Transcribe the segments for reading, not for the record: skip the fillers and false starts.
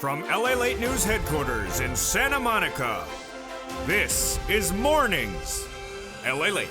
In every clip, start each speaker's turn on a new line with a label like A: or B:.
A: From LALATE News headquarters in Santa Monica, this is Mornings LALATE.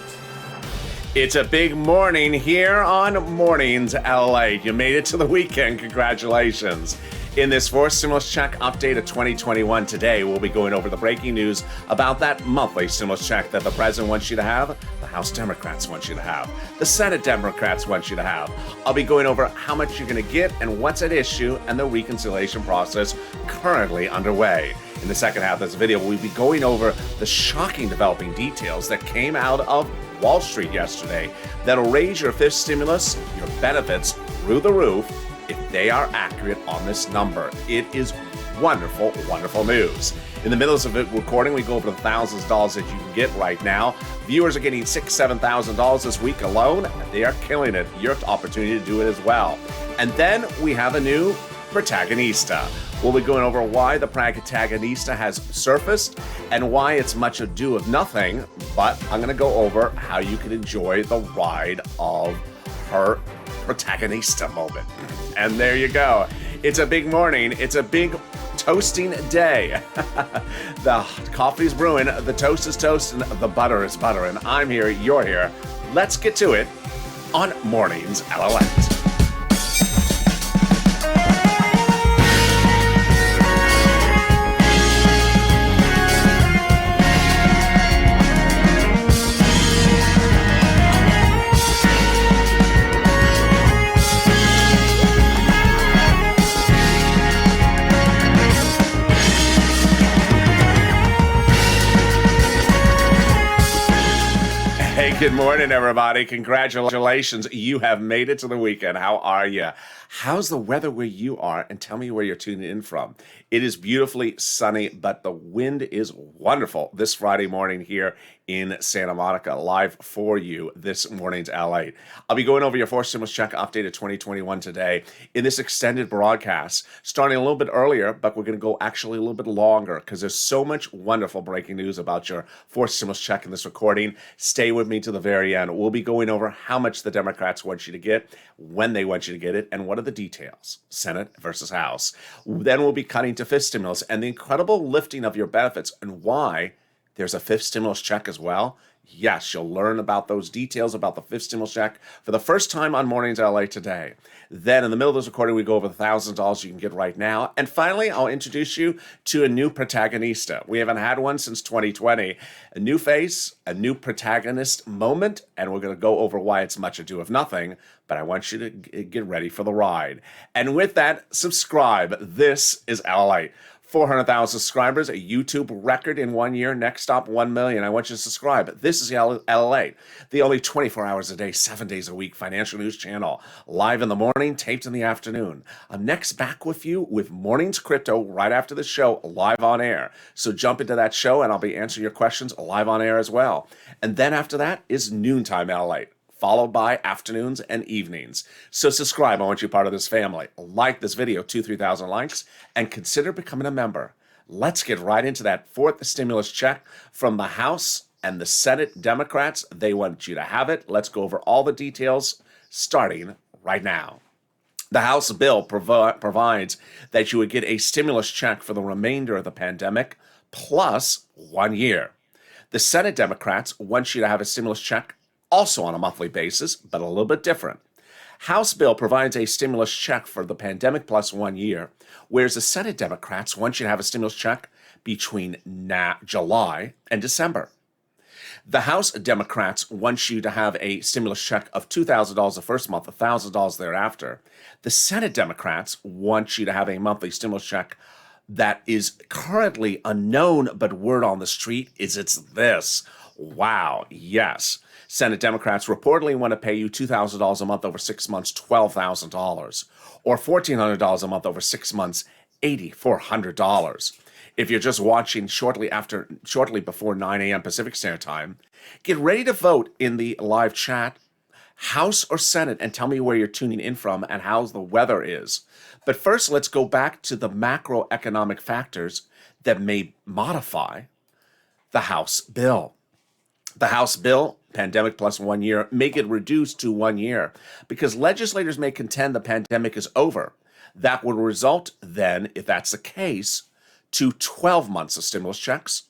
B: It's a big morning here on Mornings LALATE. You made it to the weekend. Congratulations. In this fourth stimulus check update of 2021 today, we'll be going over the breaking news about that monthly stimulus check that the president wants you to have, the House Democrats want you to have, the Senate Democrats want you to have. I'll be going over how much you're going to get and what's at issue and the reconciliation process currently underway. In the second half of this video, we'll be going over the shocking developing details that came out of Wall Street yesterday that'll raise your fifth stimulus, your benefits through the roof, if they are accurate on this number. It is wonderful, wonderful news. In the middle of the recording, we go over the thousands of dollars that you can get right now. Viewers are getting $6,000, $7,000 this week alone. They are killing it. Your opportunity to do it as well. And then we have a new protagonista. We'll be going over why the protagonista has surfaced and why it's much ado of nothing, but I'm going to go over how you can enjoy the ride of her protagonista moment. And there you go. It's a big morning. It's a big toasting day. The coffee's brewing, the toast is toasting, the butter is buttering. I'm here, you're here. Let's get to it on Mornings LALATE. Good morning, everybody. Congratulations. You have made it to the weekend. How are you? How's the weather where you are? And tell me where you're tuning in from. It is beautifully sunny, but the wind is wonderful this Friday morning here in Santa Monica, live for you this morning's LA. I'll be going over your fourth stimulus check update of 2021 today in this extended broadcast, starting a little bit earlier, but we're going to go actually a little bit longer because there's so much wonderful breaking news about your fourth stimulus check in this recording. Stay with me to the very end. We'll be going over how much the Democrats want you to get, when they want you to get it, and what are the details, Senate versus House. Then we'll be cutting to fifth stimulus and the incredible lifting of your benefits and why there's a fifth stimulus check as well. Yes, you'll learn about those details about the fifth stimulus check for the first time on Mornings LA today. Then in the middle of this recording, we go over the $1,000 you can get right now. And finally, I'll introduce you to a new protagonista. We haven't had one since 2020. A new face, a new protagonist moment, and we're going to go over why it's much ado of nothing, but I want you to get ready for the ride. And with that, subscribe. This is LALATE. 400,000 subscribers, a YouTube record in 1 year. Next stop, 1 million. I want you to subscribe. This is LALATE, the only 24 hours a day, 7 days a week financial news channel. Live in the morning, taped in the afternoon. I'm next back with you with Mornings Crypto right after the show, live on air. So jump into that show and I'll be answering your questions live on air as well. And then after that is Noontime LALATE, followed by afternoons and evenings. So subscribe. I want you part of this family. Like this video, 3,000 likes, and consider becoming a member. Let's get right into that fourth stimulus check from the House and the Senate Democrats. They want you to have it. Let's go over all the details starting right now. The House bill provides that you would get a stimulus check for the remainder of the pandemic plus 1 year. The Senate Democrats want you to have a stimulus check also on a monthly basis, but a little bit different. House bill provides a stimulus check for the pandemic plus 1 year, whereas the Senate Democrats want you to have a stimulus check between July and December. The House Democrats want you to have a stimulus check of $2,000 the first month, $1,000 thereafter. The Senate Democrats want you to have a monthly stimulus check that is currently unknown, but word on the street is it's this. Wow, yes. Senate Democrats reportedly want to pay you $2,000 a month over 6 months, $12,000, or $1,400 a month over 6 months, $8,400. If you're just watching shortly before 9 a.m. Pacific Standard Time, get ready to vote in the live chat, House or Senate, and tell me where you're tuning in from and how the weather is. But first, let's go back to the macroeconomic factors that may modify the House bill. The House bill, pandemic plus 1 year, may get reduced to 1 year because legislators may contend the pandemic is over, That would result then, if that's the case, to 12 months of stimulus checks,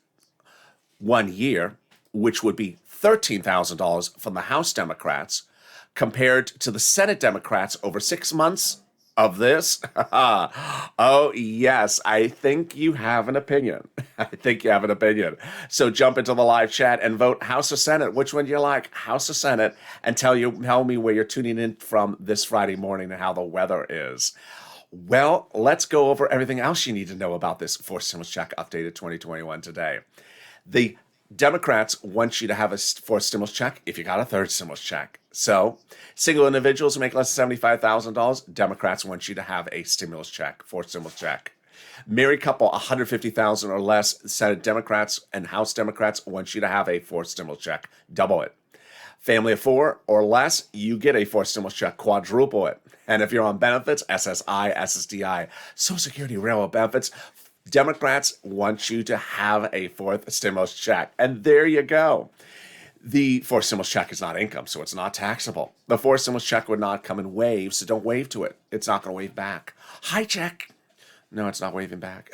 B: 1 year, which would be $13,000 from the House Democrats, compared to the Senate Democrats over 6 months of this. Oh, yes, I think you have an opinion. I think you have an opinion. So jump into the live chat and vote House or Senate. Which one do you like, House or Senate? And tell me where you're tuning in from this Friday morning and how the weather is. Well, let's go over everything else you need to know about this fourth stimulus check updated 2021 today. The Democrats want you to have a fourth stimulus check if you got a third stimulus check. So, single individuals who make less than $75,000, Democrats want you to have a stimulus check, fourth stimulus check. Married couple, $150,000 or less, Senate Democrats and House Democrats want you to have a fourth stimulus check, double it. Family of 4 or less, you get a fourth stimulus check, quadruple it. And if you're on benefits, SSI, SSDI, Social Security, railroad benefits, Democrats want you to have a fourth stimulus check. And there you go. The fourth stimulus check is not income, so it's not taxable. The fourth stimulus check would not come in waves, so don't wave to it. It's not going to wave back. Hi, check. No, it's not waving back.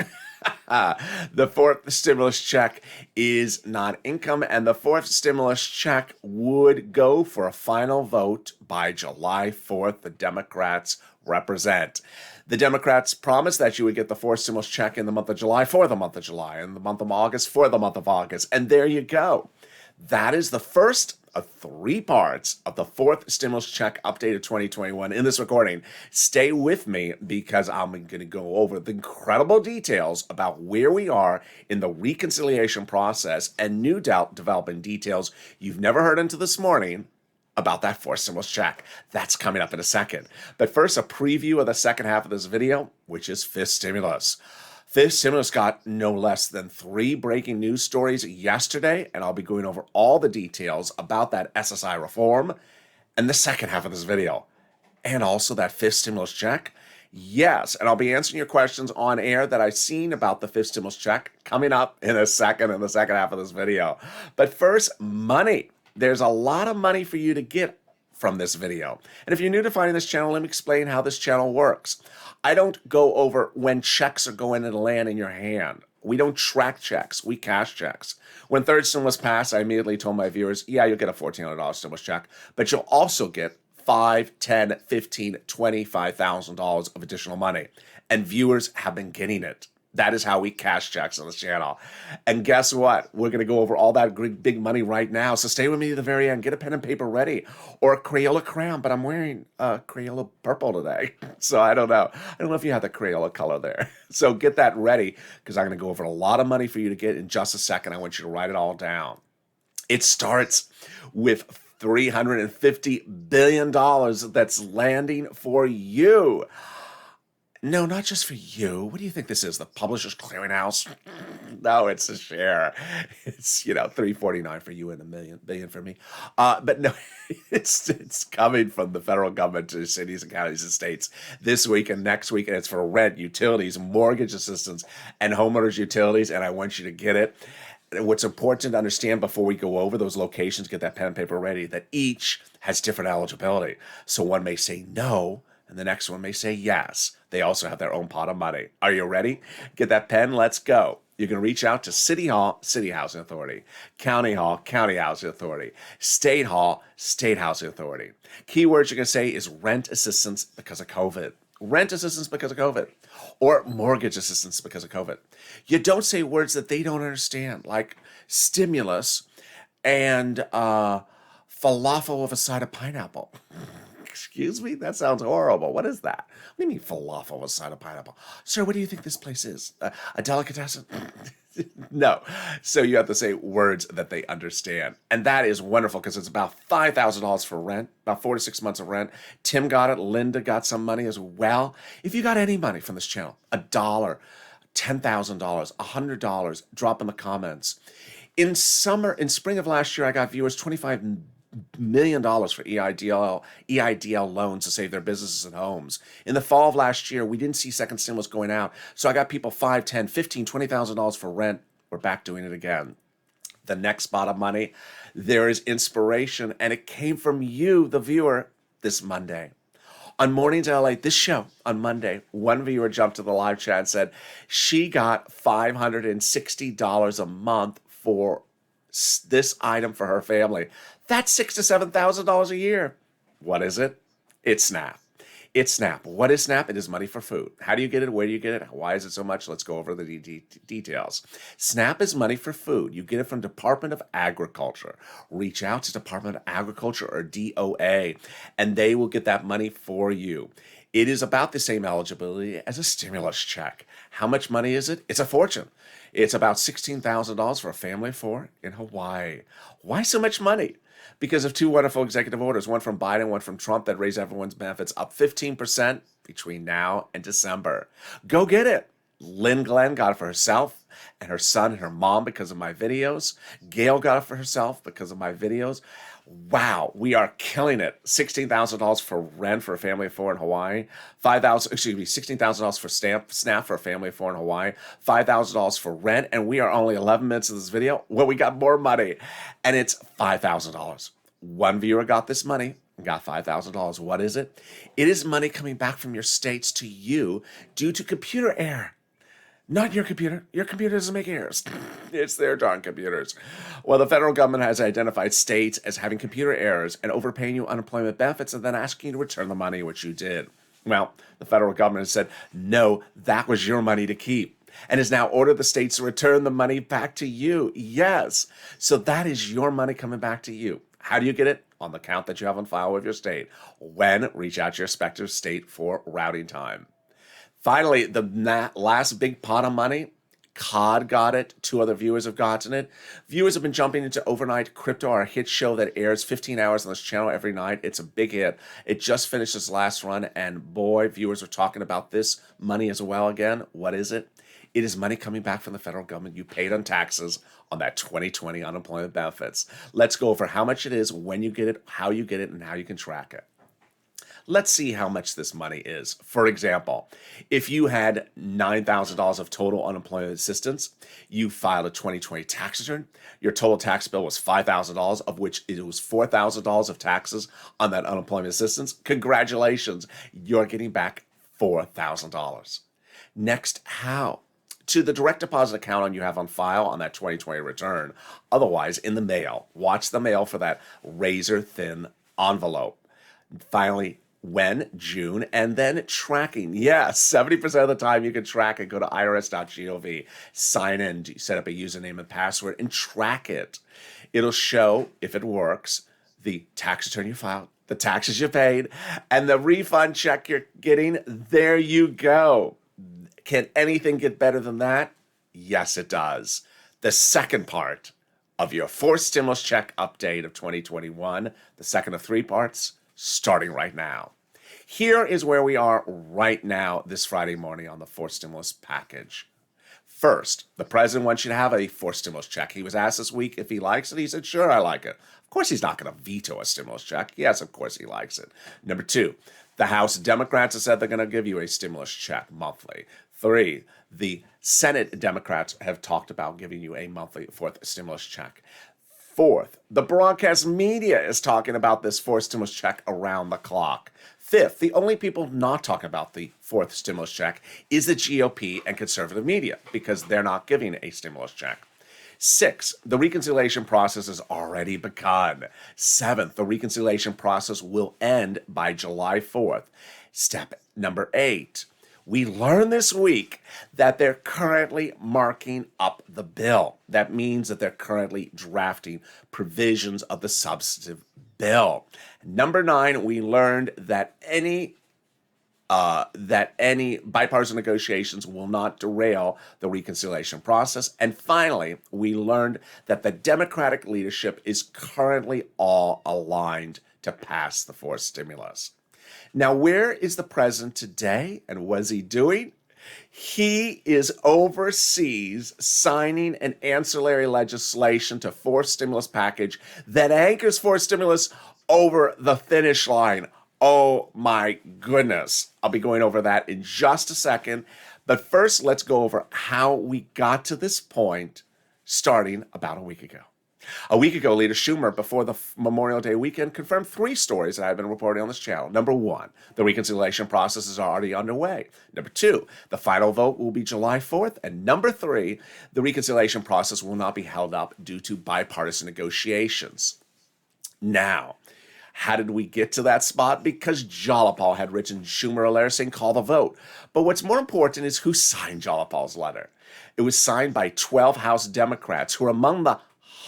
B: The fourth stimulus check is not income, and the fourth stimulus check would go for a final vote by July 4th. The Democrats represent. The Democrats promised that you would get the fourth stimulus check in the month of July for the month of July, and the month of August for the month of August. And there you go. That is the first of 3 parts of the fourth stimulus check updated 2021 in this recording. Stay with me because I'm going to go over the incredible details about where we are in the reconciliation process and new developing details you've never heard until this morning about that fourth stimulus check. That's coming up in a second. But first, a preview of the second half of this video, which is fifth stimulus. Fifth stimulus got no less than 3 breaking news stories yesterday, and I'll be going over all the details about that SSI reform in the second half of this video. And also that fifth stimulus check. Yes, and I'll be answering your questions on air that I've seen about the fifth stimulus check coming up in the second half of this video. But first, money. There's a lot of money for you to get from this video. And if you're new to finding this channel, let me explain how this channel works. I don't go over when checks are going to land in your hand. We don't track checks, we cash checks. When third stimulus passed, I immediately told my viewers, yeah, you'll get a $1,400 stimulus check, but you'll also get $5, $10, $15, $25,000 of additional money. And viewers have been getting it. That is how we cash checks on this channel. And guess what? We're going to go over all that big money right now. So stay with me to the very end. Get a pen and paper ready. Or a Crayola crayon, but I'm wearing Crayola purple today. So I don't know. I don't know if you have the Crayola color there. So get that ready because I'm going to go over a lot of money for you to get in just a second. I want you to write it all down. It starts with $350 billion that's landing for you. No, not just for you. What do you think this is? The Publishers Clearinghouse? No, it's a share. It's, $349 for you and $1 billion for me. But no, it's coming from the federal government to cities and counties and states this week and next week. And it's for rent, utilities, mortgage assistance, and homeowners utilities. And I want you to get it. What's important to understand before we go over those locations, get that pen and paper ready, that each has different eligibility. So one may say no, and the next one may say yes. They also have their own pot of money. Are you ready? Get that pen. Let's go. You can reach out to City Hall, City Housing Authority, County Hall, County Housing Authority, State Hall, State Housing Authority. Keywords you're going to say is rent assistance because of COVID. Rent assistance because of COVID. Or mortgage assistance because of COVID. You don't say words that they don't understand, like stimulus and falafel with a side of pineapple. Excuse me? That sounds horrible. What is that? What do you mean falafel with a side of pineapple? Sir, what do you think this place is? A delicatessen? No. So you have to say words that they understand. And that is wonderful because it's about $5,000 for rent, about 4 to 6 months of rent. Tim got it. Linda got some money as well. If you got any money from this channel, $1, $10,000, $100, drop in the comments. In spring of last year, I got viewers $25 million for EIDL loans to save their businesses and homes. In the fall of last year, we didn't see second stimulus going out. So I got people $5, $10, $15, $20,000 for rent. We're back doing it again. The next pot of money, there is inspiration, and it came from you, the viewer, this Monday. On Mornings LA, this show on Monday, one viewer jumped to the live chat and said she got $560 a month for this item for her family. That's $6,000 to $7,000 a year. What is it? It's SNAP. It's SNAP. What is SNAP? It is money for food. How do you get it? Where do you get it? Why is it so much? Let's go over the details. SNAP is money for food. You get it from Department of Agriculture. Reach out to Department of Agriculture or DOA, and they will get that money for you. It is about the same eligibility as a stimulus check. How much money is it? It's a fortune. It's about $16,000 for a family of four in Hawaii. Why so much money? Because of two wonderful executive orders, one from Biden, one from Trump, that raise everyone's benefits up 15% between now and December. Go get it. Lynn Glenn got it for herself and her son and her mom because of my videos. Gail got it for herself because of my videos. Wow, we are killing it. $16,000 for rent for a family of four in Hawaii. $16,000 for SNAP for a family of four in Hawaii. $5,000 for rent, and we are only 11 minutes of this video. Well, we got more money, and it's $5,000. One viewer got this money and got $5,000. What is it? It is money coming back from your states to you due to computer error. Not your computer. Your computer doesn't make errors. It's their darn computers. Well, the federal government has identified states as having computer errors and overpaying you unemployment benefits and then asking you to return the money, which you did. Well, the federal government has said, no, that was your money to keep, and has now ordered the states to return the money back to you. Yes. So that is your money coming back to you. How do you get it? On the account that you have on file with your state. When? Reach out to your respective state for routing time. Finally, the last big pot of money, COD got it. Two other viewers have gotten it. Viewers have been jumping into Overnight Crypto, our hit show that airs 15 hours on this channel every night. It's a big hit. It just finished its last run, and boy, viewers are talking about this money as well again. What is it? It is money coming back from the federal government you paid on taxes on that 2020 unemployment benefits. Let's go over how much it is, when you get it, how you get it, and how you can track it. Let's see how much this money is. For example, if you had $9,000 of total unemployment assistance, you filed a 2020 tax return, your total tax bill was $5,000, of which it was $4,000 of taxes on that unemployment assistance. Congratulations, you're getting back $4,000. Next, how? To the direct deposit account you have on file on that 2020 return. Otherwise, in the mail. Watch the mail for that razor-thin envelope. Finally, when? June, and then tracking. Yes, 70% of the time you can track it. Go to irs.gov, sign in, set up a username and password, and track it. It'll show, if it works, the tax return you filed, the taxes you paid, and the refund check you're getting. There you go. Can anything get better than that? Yes, it does. The second part of your fourth stimulus check update of 2021, the second of three parts, starting right now. Here is where we are right now this Friday morning on the fourth stimulus package. First, the president wants you to have a fourth stimulus check. He was asked this week if he likes it. He said, sure, I like it. Of course, he's not going to veto a stimulus check. Yes, of course he likes it. Number two, the House Democrats have said they're going to give you a stimulus check monthly. Three, the Senate Democrats have talked about giving you a monthly fourth stimulus check. Fourth, the broadcast media is talking about this fourth stimulus check around the clock. Fifth, the only people not talking about the fourth stimulus check is the GOP and conservative media because they're not giving a stimulus check. Sixth, the reconciliation process has already begun. Seventh, the reconciliation process will end by July 4th. Step number 8. We learned this week that they're currently marking up the bill. That means that they're currently drafting provisions of the substantive bill. Number 9, we learned that any bipartisan negotiations will not derail the reconciliation process. And finally, we learned that the Democratic leadership is currently all aligned to pass the fourth stimulus. Now, where is the president today, and what is he doing? He is overseas signing an ancillary legislation to fourth stimulus package that anchors fourth stimulus over the finish line. Oh my goodness. I'll be going over that in just a second. But first, let's go over how we got to this point starting about a week ago. A week ago, Leader Schumer, before the Memorial Day weekend, confirmed 3 stories that I've been reporting on this channel. Number 1, the reconciliation process is already underway. Number 2, the final vote will be July 4th. And number 3, the reconciliation process will not be held up due to bipartisan negotiations. Now, how did we get to that spot? Because Jalopal had written Schumer a letter saying call the vote. But what's more important is who signed Jalopal's letter. It was signed by 12 House Democrats who are among the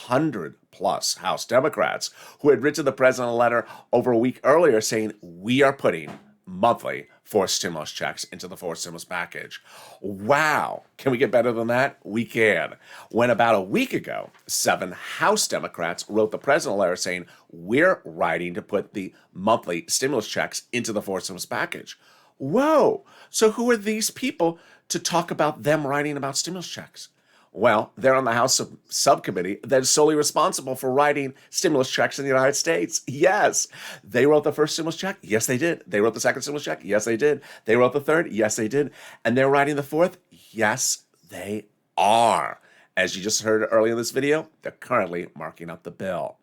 B: 100-plus House Democrats who had written the president a letter over a week earlier saying, we are putting monthly forced stimulus checks into the forced stimulus package. Wow. Can we get better than that? We can. When about a week ago, 7 House Democrats wrote the president a letter saying, we're writing to put the monthly stimulus checks into the forced stimulus package. Whoa. So who are these people to talk about them writing about stimulus checks? Well, they're on the House subcommittee that is solely responsible for writing stimulus checks in the United States. Yes. They wrote the first stimulus check. Yes, they did. They wrote the second stimulus check. Yes, they did. They wrote the third. Yes, they did. And they're writing the fourth. Yes, they are. As you just heard earlier in this video, they're currently marking up the bill.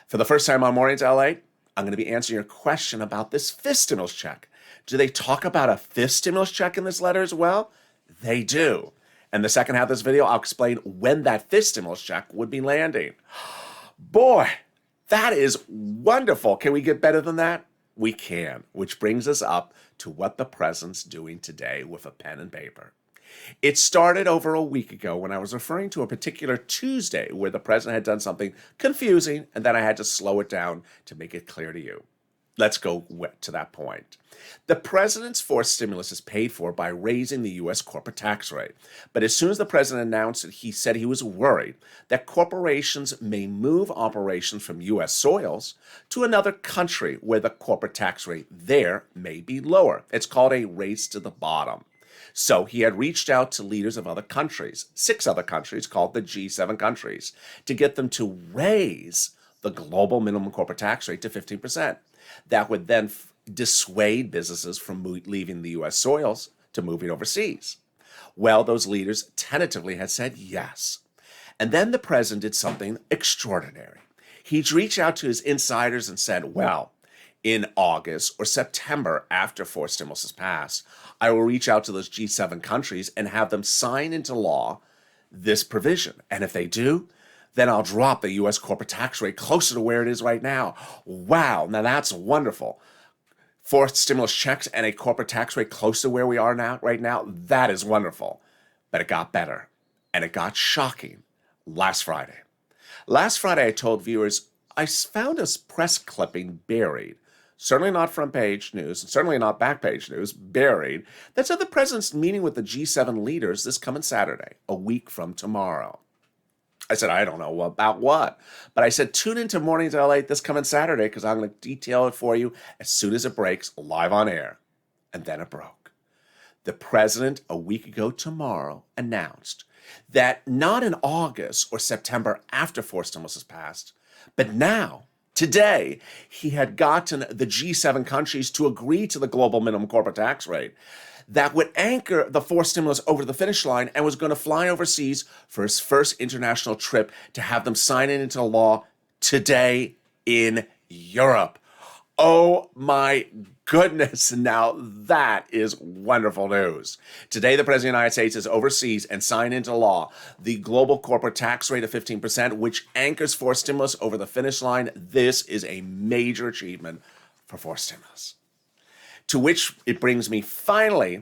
B: For the first time on Mornings LA, I'm going to be answering your question about this 5th stimulus check. Do they talk about a 5th stimulus check in this letter as well? They do. And the second half of this video, I'll explain when that 5th stimulus check would be landing. Boy, that is wonderful. Can we get better than that? We can, which brings us up to what the president's doing today with a pen and paper. It started over a week ago when I was referring to a particular Tuesday where the president had done something confusing, and then I had to slow it down to make it clear to you. Let's go to that point. The president's forced stimulus is paid for by raising the U.S. corporate tax rate. But as soon as the president announced it, he said he was worried that corporations may move operations from U.S. soils to another country where the corporate tax rate there may be lower. It's called a race to the bottom. So he had reached out to leaders of other countries, 6 other countries called the G7 countries, to get them to raise the global minimum corporate tax rate to 15%. That would then dissuade businesses from leaving the U.S. soils to moving overseas. Well, those leaders tentatively had said yes. And then the president did something extraordinary. He'd reached out to his insiders and said, well, in August or September after forced stimulus is passed, I will reach out to those G7 countries and have them sign into law this provision. And if they do, then I'll drop the U.S. corporate tax rate closer to where it is right now. Wow, now that's wonderful. Forced stimulus checks and a corporate tax rate close to where we are now, right now, that is wonderful. But it got better, and it got shocking last Friday. Last Friday, I told viewers I found a press clipping buried, certainly not front page news, and certainly not back page news, buried, that said the president's meeting with the G7 leaders this coming Saturday, a week from tomorrow. I said, I don't know about what. But I said, tune into Mornings LA this coming Saturday because I'm going to detail it for you as soon as it breaks live on air. And then it broke. The president, a week ago tomorrow, announced that not in August or September after forced stimulus is passed, but now, today, he had gotten the G7 countries to agree to the global minimum corporate tax rate that would anchor the forced stimulus over the finish line and was going to fly overseas for his first international trip to have them sign it into law today in Europe. Oh my goodness, now that is wonderful news. Today, the President of the United States is overseas and signed into law the global corporate tax rate of 15%, which anchors forced stimulus over the finish line. This is a major achievement for forced stimulus. To which it brings me finally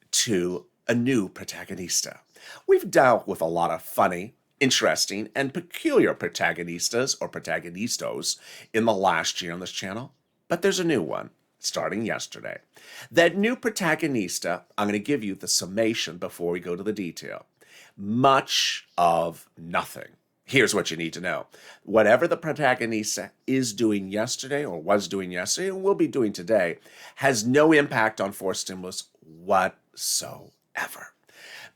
B: to a new protagonista. We've dealt with a lot of funny, interesting, and peculiar protagonistas or protagonistos in the last year on this channel, but there's a new one starting yesterday. That new protagonista, I'm going to give you the summation before we go to the detail. Much of nothing. Here's what you need to know. Whatever the protagonista is doing yesterday or was doing yesterday and will be doing today has no impact on forced stimulus whatsoever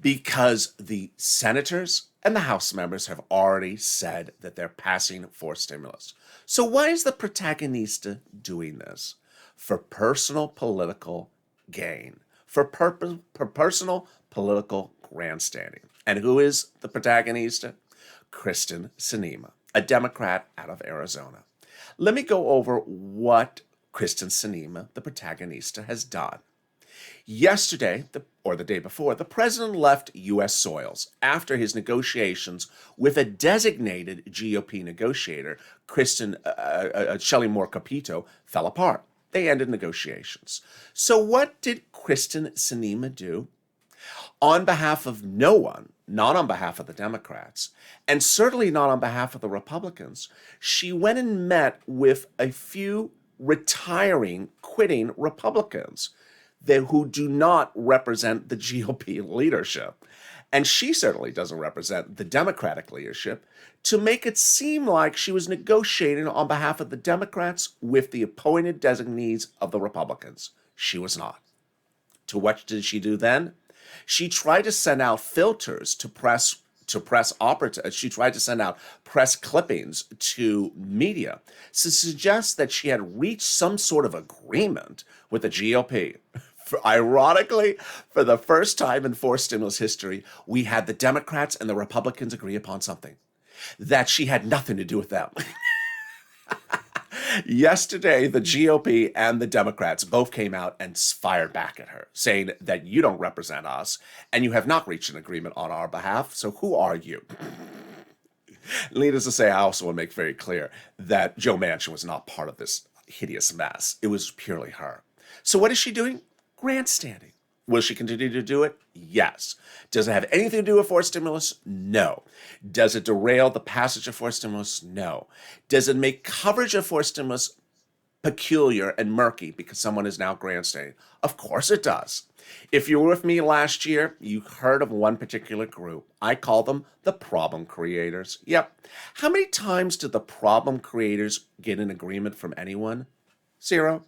B: because the senators and the House members have already said that they're passing forced stimulus. So why is the protagonista doing this? For personal political gain, for personal political grandstanding. And who is the protagonista? Kristen Sinema. a Democrat out of Arizona. Let me go over what Kristen Sinema, the protagonista, has done. Yesterday, or the day before, the president left U.S. soils after his negotiations with a designated GOP negotiator, Shelley Moore Capito, fell apart. They ended negotiations. So what did Kristen Sinema do? On behalf of no one, not on behalf of the Democrats, and certainly not on behalf of the Republicans, she went and met with a few retiring, quitting Republicans who do not represent the GOP leadership. And she certainly doesn't represent the Democratic leadership, to make it seem like she was negotiating on behalf of the Democrats with the appointed designees of the Republicans. She was not. To what did she do then? She tried to send out filters to press operatives. She tried to send out press clippings to media to suggest that she had reached some sort of agreement with the GOP. Ironically, for the first time in forced stimulus history, we had the Democrats and the Republicans agree upon something, that she had nothing to do with them. Yesterday, the GOP and the Democrats both came out and fired back at her, saying that you don't represent us and you have not reached an agreement on our behalf, so who are you? Needless to say, I also want to make very clear that Joe Manchin was not part of this hideous mess. It was purely her. So what is she doing? Grandstanding. Will she continue to do it? Yes. Does it have anything to do with forced stimulus? No. Does it derail the passage of forced stimulus? No. Does it make coverage of forced stimulus peculiar and murky because someone is now grandstanding? Of course it does. If you were with me last year, you heard of one particular group. I call them the problem creators. Yep. How many times did the problem creators get an agreement from anyone? 0.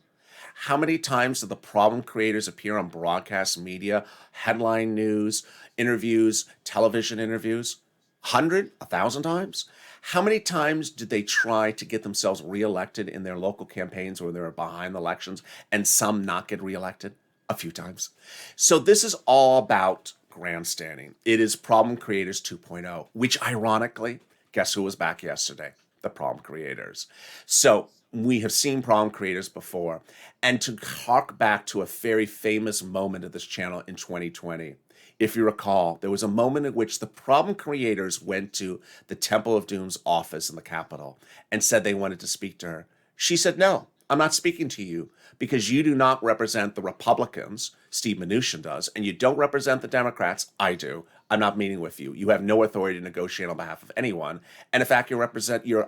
B: How many times do the problem creators appear on broadcast media, headline news, interviews, television interviews? 100? 1,000 times? How many times did they try to get themselves reelected in their local campaigns when they were behind the elections and some not get reelected? A few times. So this is all about grandstanding. It is problem creators 2.0, which ironically, guess who was back yesterday? The problem creators. So we have seen problem creators before. And to hark back to a very famous moment of this channel in 2020, if you recall, there was a moment in which the problem creators went to the Temple of Doom's office in the Capitol and said they wanted to speak to her. She said, no, I'm not speaking to you because you do not represent the Republicans, Steve Mnuchin does, and you don't represent the Democrats, I do. I'm not meeting with you. You have no authority to negotiate on behalf of anyone. And in fact, your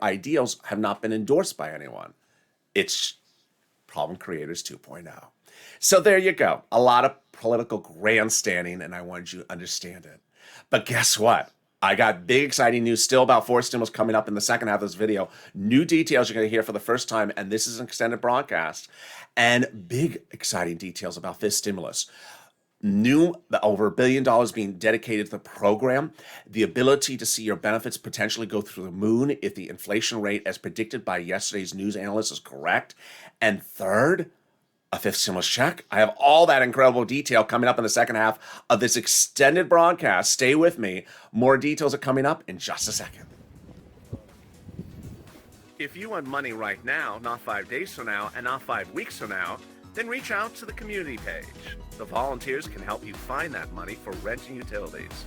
B: ideals have not been endorsed by anyone. It's problem creators 2.0. So there you go. A lot of political grandstanding, and I wanted you to understand it. But guess what? I got big, exciting news still about forced stimulus coming up in the second half of this video. New details you're going to hear for the first time, and this is an extended broadcast. And big, exciting details about this stimulus. New, over $1 billion being dedicated to the program, the ability to see your benefits potentially go through the moon if the inflation rate as predicted by yesterday's news analyst is correct. And third, a 5th stimulus check. I have all that incredible detail coming up in the second half of this extended broadcast. Stay with me. More details are coming up in just a second. If you want money right now, not 5 days from now, and not 5 weeks from now, then reach out to the community page. The volunteers can help you find that money for rent and utilities.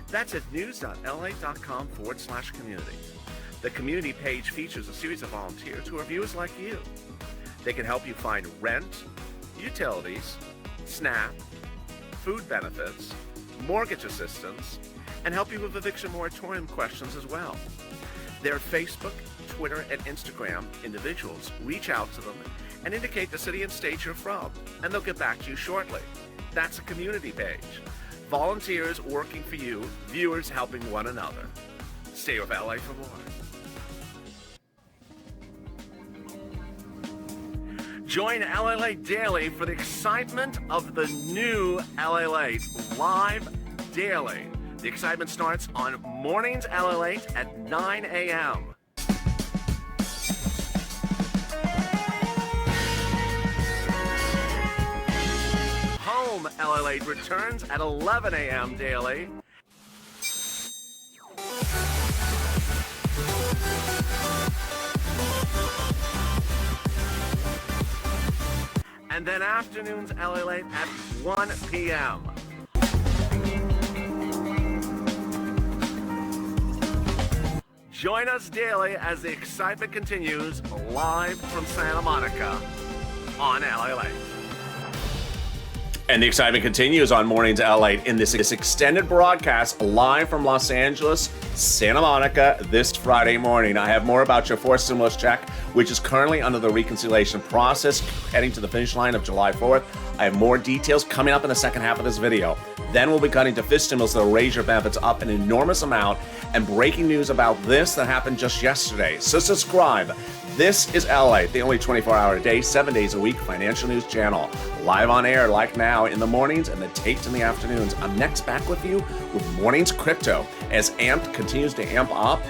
B: That's at news.la.com/community. The community page features a series of volunteers who are viewers like you. They can help you find rent, utilities, SNAP, food benefits, mortgage assistance, and help you with eviction moratorium questions as well. Their Facebook, Twitter, and Instagram individuals reach out to them and indicate the city and state you're from, and they'll get back to you shortly. That's a community page. Volunteers working for you, viewers helping one another. Stay with LA for more. Join LALATE Daily for the excitement of the new LALATE live daily. The excitement starts on Mornings LALATE at 9 a.m. Home LALATE returns at 11 a.m. daily. And then afternoons LALATE at 1 p.m. Join us daily as the excitement continues live from Santa Monica on LALATE. And the excitement continues on Mornings LALATE in this extended broadcast live from Los Angeles, Santa Monica this Friday morning. I have more about your fourth stimulus check, which is currently under the reconciliation process, heading to the finish line of July 4th. I have more details coming up in the second half of this video. Then we'll be cutting to fifth stimulus that'll raise your benefits up an enormous amount, and breaking news about this that happened just yesterday. So subscribe. This is LALATE, the only 24-hour a day, 7 days a week financial news channel. Live on air like now in the mornings and then taped in the afternoons. I'm next back with you with Mornings Crypto as AMP continues to amp up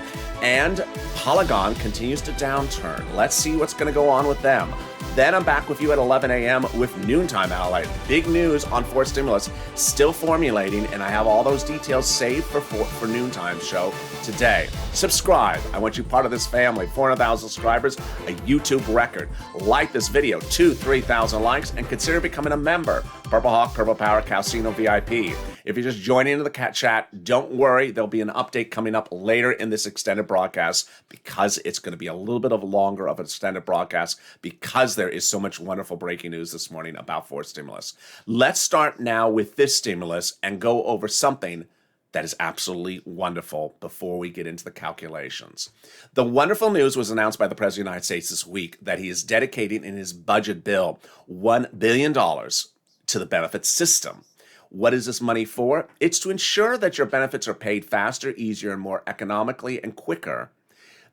B: and Polygon continues to downturn. Let's see what's going to go on with them. Then I'm back with you at 11 a.m. with Noontime LALATE. Big news on fourth stimulus, still formulating, and I have all those details saved for Noontime show today. Subscribe. I want you part of this family. 400,000 subscribers, a YouTube record. Like this video, 3,000 likes, and consider becoming a member. Purple Hawk, Purple Power, Calcino VIP. If you're just joining into the chat, don't worry. There'll be an update coming up later in this extended broadcast because it's going to be a little bit of longer of an extended broadcast because there is so much wonderful breaking news this morning about fourth stimulus. Let's start now with this stimulus and go over something that is absolutely wonderful before we get into the calculations. The wonderful news was announced by the President of the United States this week that he is dedicating in his budget bill $1 billion to the benefits system. What is this money for? It's to ensure that your benefits are paid faster, easier, and more economically and quicker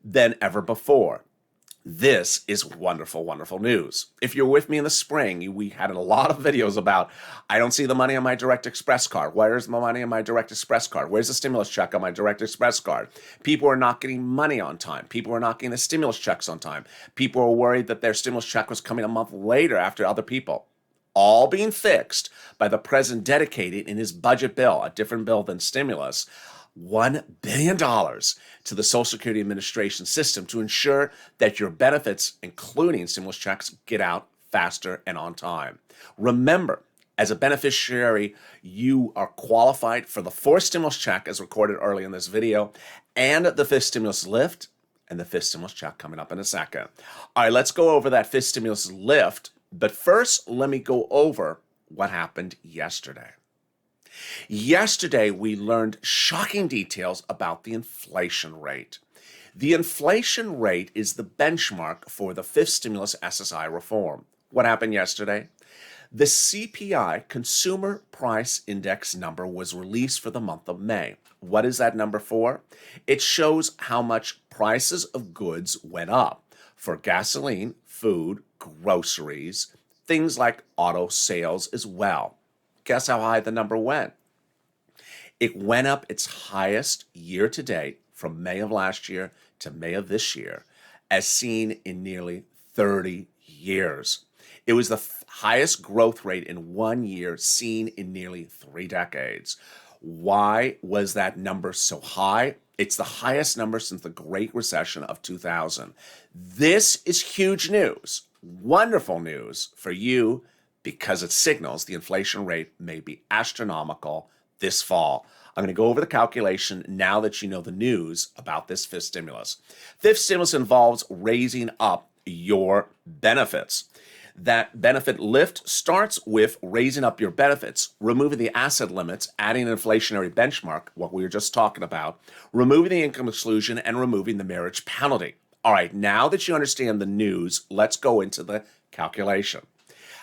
B: than ever before. This is wonderful, wonderful news. If you're with me in the spring, we had a lot of videos about, I don't see the money on my Direct Express card. Where's the money on my Direct Express card? Where's the stimulus check on my Direct Express card? People are not getting money on time. People are not getting the stimulus checks on time. People are worried that their stimulus check was coming a month later after other people. All being fixed by the president dedicated in his budget bill, a different bill than stimulus, $1 billion to the Social Security Administration system to ensure that your benefits, including stimulus checks, get out faster and on time. Remember, as a beneficiary, you are qualified for the fourth stimulus check as recorded early in this video, and the fifth stimulus lift, and the fifth stimulus check coming up in a second. All right, let's go over that fifth stimulus lift. But first, let me go over what happened yesterday. Yesterday, we learned shocking details about the inflation rate. The inflation rate is the benchmark for the fifth stimulus SSI reform. What happened yesterday? The CPI, Consumer Price Index number, was released for the month of May. What is that number for? It shows how much prices of goods went up for gasoline, food, groceries, things like auto sales as well. Guess how high the number went? It went up its highest year to date from May of last year to May of this year, as seen in nearly 30 years. It was the highest growth rate in 1 year seen in nearly 3 decades. Why was that number so high? It's the highest number since the Great Recession of 2000. This is huge news, wonderful news for you because it signals the inflation rate may be astronomical this fall. I'm going to go over the calculation now that you know the news about this fifth stimulus. Fifth stimulus involves raising up your benefits. That benefit lift starts with raising up your benefits, removing the asset limits, adding an inflationary benchmark, what we were just talking about, removing the income exclusion, and removing the marriage penalty. All right, now that you understand the news, let's go into the calculation.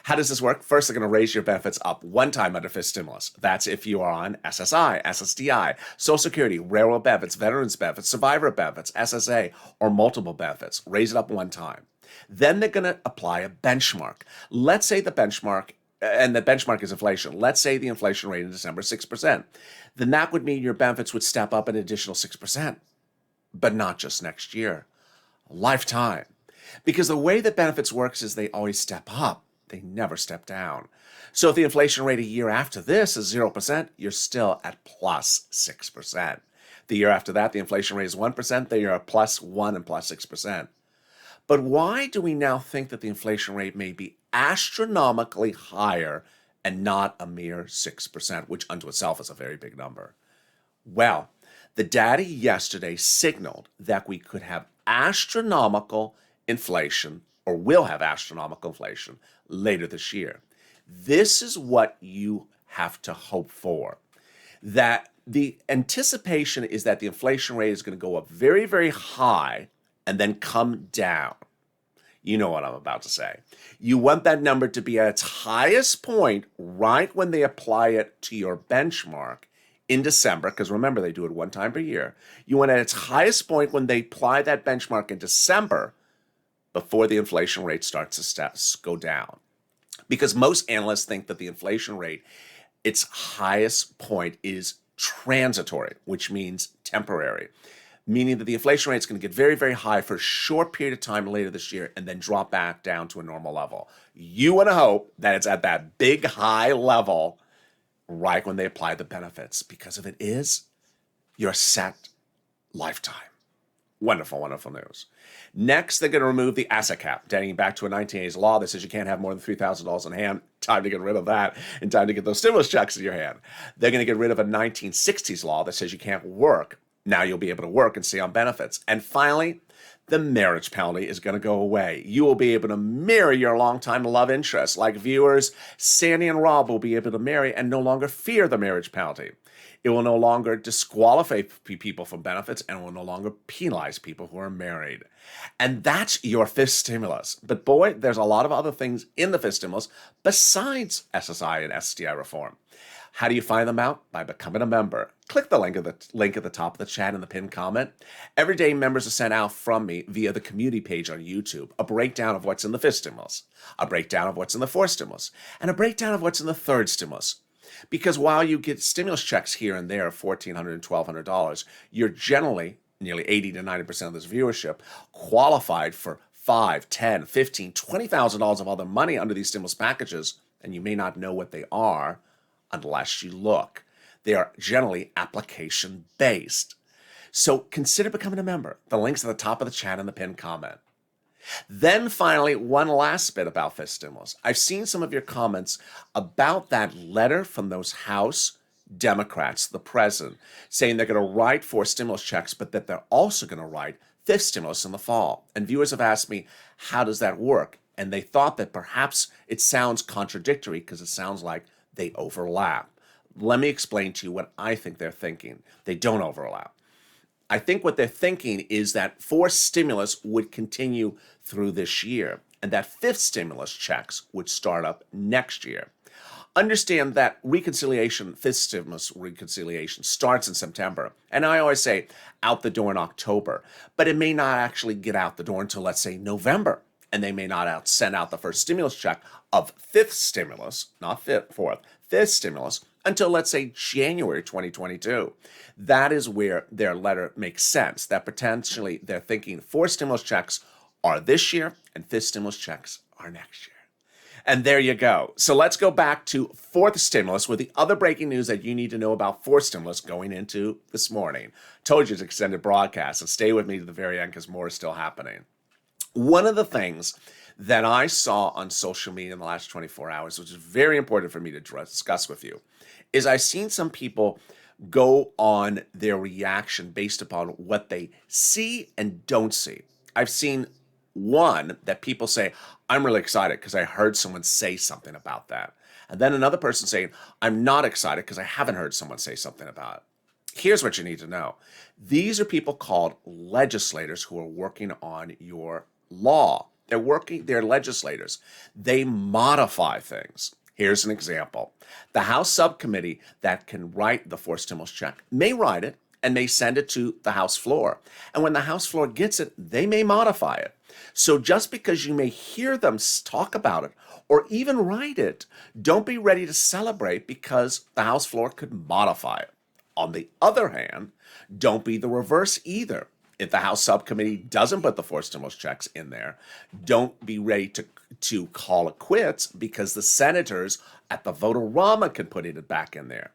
B: How does this work? First, they're going to raise your benefits up one time under fifth stimulus. That's if you are on SSI, SSDI, Social Security, railroad benefits, veterans benefits, survivor benefits, SSA, or multiple benefits. Raise it up one time. Then they're going to apply a benchmark. Let's say the benchmark, and the benchmark is inflation. Let's say the inflation rate in December is 6%. Then that would mean your benefits would step up an additional 6%. But not just next year, a lifetime. Because the way that benefits works is they always step up. They never step down. So if the inflation rate a year after this is 0%, you're still at plus 6%. The year after that, the inflation rate is 1%. The year are plus 1 and plus 6%. But why do we now think that the inflation rate may be astronomically higher and not a mere 6%, which unto itself is a very big number? Well, the data yesterday signaled that we could have astronomical inflation, or will have astronomical inflation, later this year. This is what you have to hope for. That the anticipation is that the inflation rate is going to go up very, very high and then come down. You know what I'm about to say. You want that number to be at its highest point right when they apply it to your benchmark in December, because remember, they do it one time per year. You want it at its highest point when they apply that benchmark in December before the inflation rate starts to go down. Because most analysts think that the inflation rate, its highest point is transitory, which means temporary, meaning that the inflation rate is going to get very, very high for a short period of time later this year and then drop back down to a normal level. You want to hope that it's at that big high level right when they apply the benefits, because if it is, you're set lifetime. Wonderful, wonderful news. Next, they're going to remove the asset cap, dating back to a 1980s law that says you can't have more than $3,000 in hand. Time to get rid of that, and time to get those stimulus checks in your hand. They're going to get rid of a 1960s law that says you can't work. Now you'll be able to work and stay on benefits. And finally, the marriage penalty is going to go away. You will be able to marry your longtime love interest. Like viewers, Sandy and Rob will be able to marry and no longer fear the marriage penalty. It will no longer disqualify people from benefits and will no longer penalize people who are married. And that's your fifth stimulus. But boy, there's a lot of other things in the fifth stimulus besides SSI and STI reform. How do you find them out? By becoming a member. Click the link at the top of the chat in the pinned comment. Every day, members are sent out from me via the community page on YouTube a breakdown of what's in the fifth stimulus, a breakdown of what's in the fourth stimulus, and a breakdown of what's in the third stimulus. Because while you get stimulus checks here and there of $1,400 and $1,200, you're generally, nearly 80 to 90% of this viewership, qualified for $5,000, $10,000, $15,000, $20,000 of other money under these stimulus packages, and you may not know what they are unless you look. They are generally application-based. So consider becoming a member. The link's at the top of the chat and the pinned comment. Then finally, one last bit about fifth stimulus. I've seen some of your comments about that letter from those House Democrats, the president, saying they're going to write for stimulus checks, but that they're also going to write fifth stimulus in the fall. And viewers have asked me, how does that work? And they thought that perhaps it sounds contradictory because it sounds like they overlap. Let me explain to you what I think they're thinking. They don't overlap. I think what they're thinking is that fourth stimulus would continue through this year, and that fifth stimulus checks would start up next year. Understand that fifth stimulus reconciliation starts in September, and I always say out the door in October, but it may not actually get out the door until, let's say, November, and they may not send out the first stimulus check of fifth stimulus, not fourth, fifth stimulus, until, let's say, January 2022. That is where their letter makes sense, that potentially they're thinking four stimulus checks are this year and fifth stimulus checks are next year. And there you go. So let's go back to fourth stimulus with the other breaking news that you need to know about fourth stimulus going into this morning. Told you it's extended broadcast, and stay with me to the very end because more is still happening. One of the things that I saw on social media in the last 24 hours, which is very important for me to discuss with you, is I've seen some people go on their reaction based upon what they see and don't see. I've seen one that people say, I'm really excited because I heard someone say something about that. And then another person saying, I'm not excited because I haven't heard someone say something about it. Here's what you need to know. These are people called legislators who are working on your law. They're legislators. They modify things. Here's an example. The House subcommittee that can write the fourth stimulus check may write it and may send it to the House floor. And when the House floor gets it, they may modify it. So just because you may hear them talk about it or even write it, don't be ready to celebrate because the House floor could modify it. On the other hand, don't be the reverse either. If the House subcommittee doesn't put the fourth stimulus checks in there, don't be ready to call it quits because the senators at the Vote-A-Rama can put it back in there.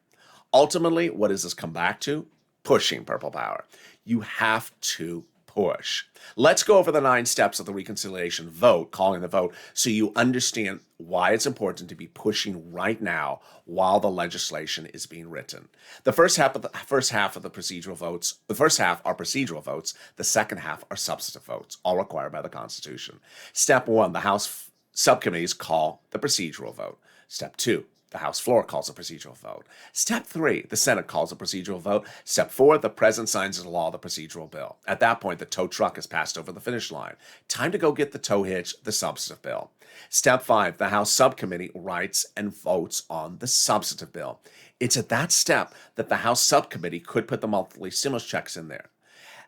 B: Ultimately, what does this come back to? pushing Purple Power. You have to push. Let's go over the 9 steps of the reconciliation vote, calling the vote, so you understand why it's important to be pushing right now while the legislation is being written. The first half of the procedural votes, the first half are procedural votes, the second half are substantive votes, all required by the Constitution. Step 1, the House subcommittees call the procedural vote. Step 2, the House floor calls a procedural vote. Step 3, the Senate calls a procedural vote. Step 4, the President signs into law the procedural bill. At that point, the tow truck is passed over the finish line. Time to go get the tow hitch, the substantive bill. Step 5, the House subcommittee writes and votes on the substantive bill. It's at that step that the House subcommittee could put the monthly stimulus checks in there.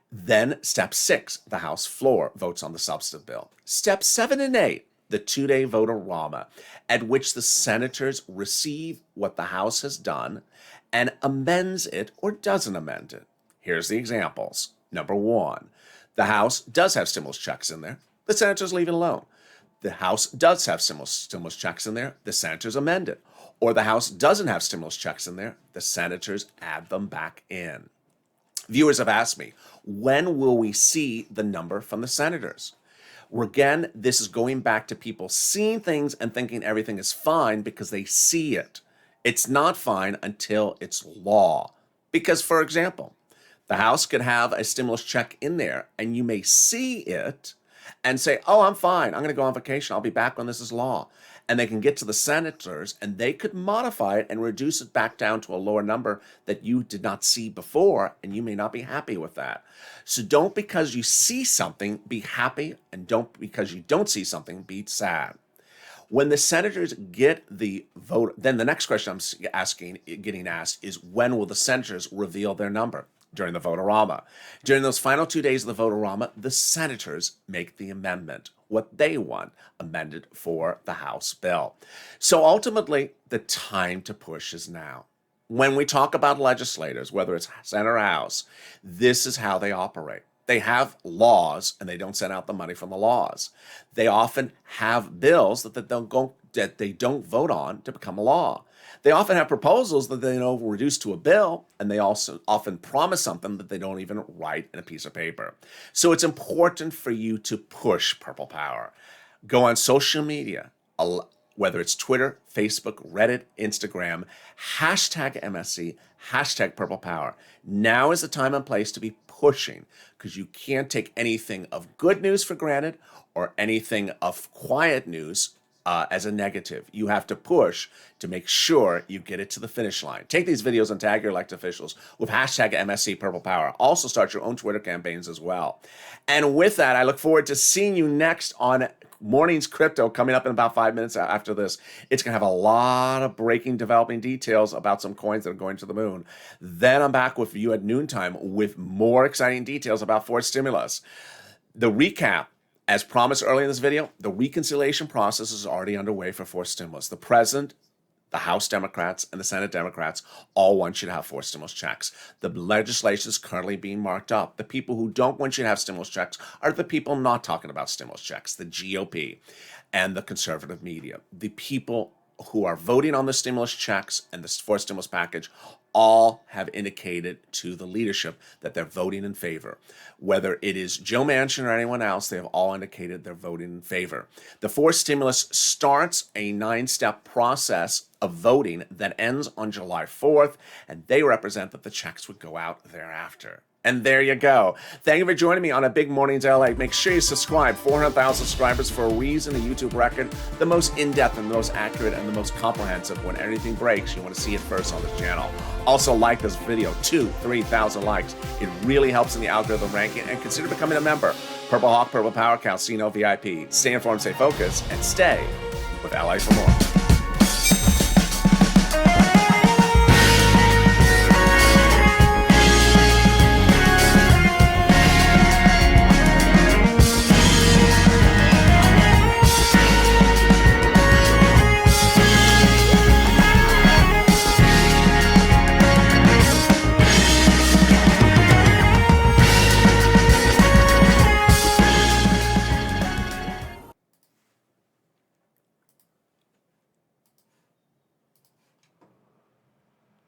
B: Then step 6, the House floor votes on the substantive bill. Step 7 and 8, the 2-day vote-a-rama, at which the senators receive what the House has done and amends it or doesn't amend it. Here's the examples. Number 1, the House does have stimulus checks in there. The senators leave it alone. The House does have stimulus checks in there. The senators amend it. Or the House doesn't have stimulus checks in there. The senators add them back in. Viewers have asked me, when will we see the number from the senators? Again, this is going back to people seeing things and thinking everything is fine because they see it. It's not fine until it's law. Because, for example, the House could have a stimulus check in there and you may see it and say, oh, I'm fine. I'm going to go on vacation. I'll be back when this is law. And they can get to the senators and they could modify it and reduce it back down to a lower number that you did not see before, and you may not be happy with that. So don't, because you see something, be happy, and don't, because you don't see something, be sad. When the senators get the vote, then the next question I'm getting asked is, when will the senators reveal their number? During the vote-a-rama. During those final 2 days of the vote-a-rama, the senators make the amendment, what they want, amended for the House bill. So ultimately, the time to push is now. When we talk about legislators, whether it's Senate or House, this is how they operate. They have laws, and they don't send out the money from the laws. They often have bills that they don't vote on to become a law. They often have proposals that they know reduce to a bill, and they also often promise something that they don't even write in a piece of paper. So it's important for you to push Purple Power. Go on social media, whether it's Twitter, Facebook, Reddit, Instagram, hashtag MSC, hashtag Purple Power. Now is the time and place to be pushing, because you can't take anything of good news for granted or anything of quiet news as a negative. You have to push to make sure you get it to the finish line. Take these videos and tag your elected officials with hashtag MSC Purple Power. Also start your own Twitter campaigns as well. And with that, I look forward to seeing you next on Morning's Crypto, coming up in about 5 minutes after this. It's going to have a lot of developing details about some coins that are going to the moon. Then I'm back with you at noontime with more exciting details about forced stimulus. The recap, as promised earlier in this video, the reconciliation process is already underway for forced stimulus. The President, the House Democrats, and the Senate Democrats all want you to have forced stimulus checks. The legislation is currently being marked up. The people who don't want you to have stimulus checks are the people not talking about stimulus checks, the GOP and the conservative media. The people who are voting on the stimulus checks and the forced stimulus package all have indicated to the leadership that they're voting in favor. Whether it is Joe Manchin or anyone else, they have all indicated they're voting in favor. The forced stimulus starts a 9-step process of voting that ends on July 4th, and they represent that the checks would go out thereafter. And there you go. Thank you for joining me on a Big Mornings LA. Make sure you subscribe. 400,000 subscribers for a reason, a YouTube record. The most in-depth and the most accurate and the most comprehensive. When anything breaks, you want to see it first on this channel. Also, like this video. 2,000-3,000 likes. It really helps in the algorithm ranking. And consider becoming a member. Purple Hawk, Purple Power, Calcino VIP. Stay informed, stay focused, and stay with LA for more.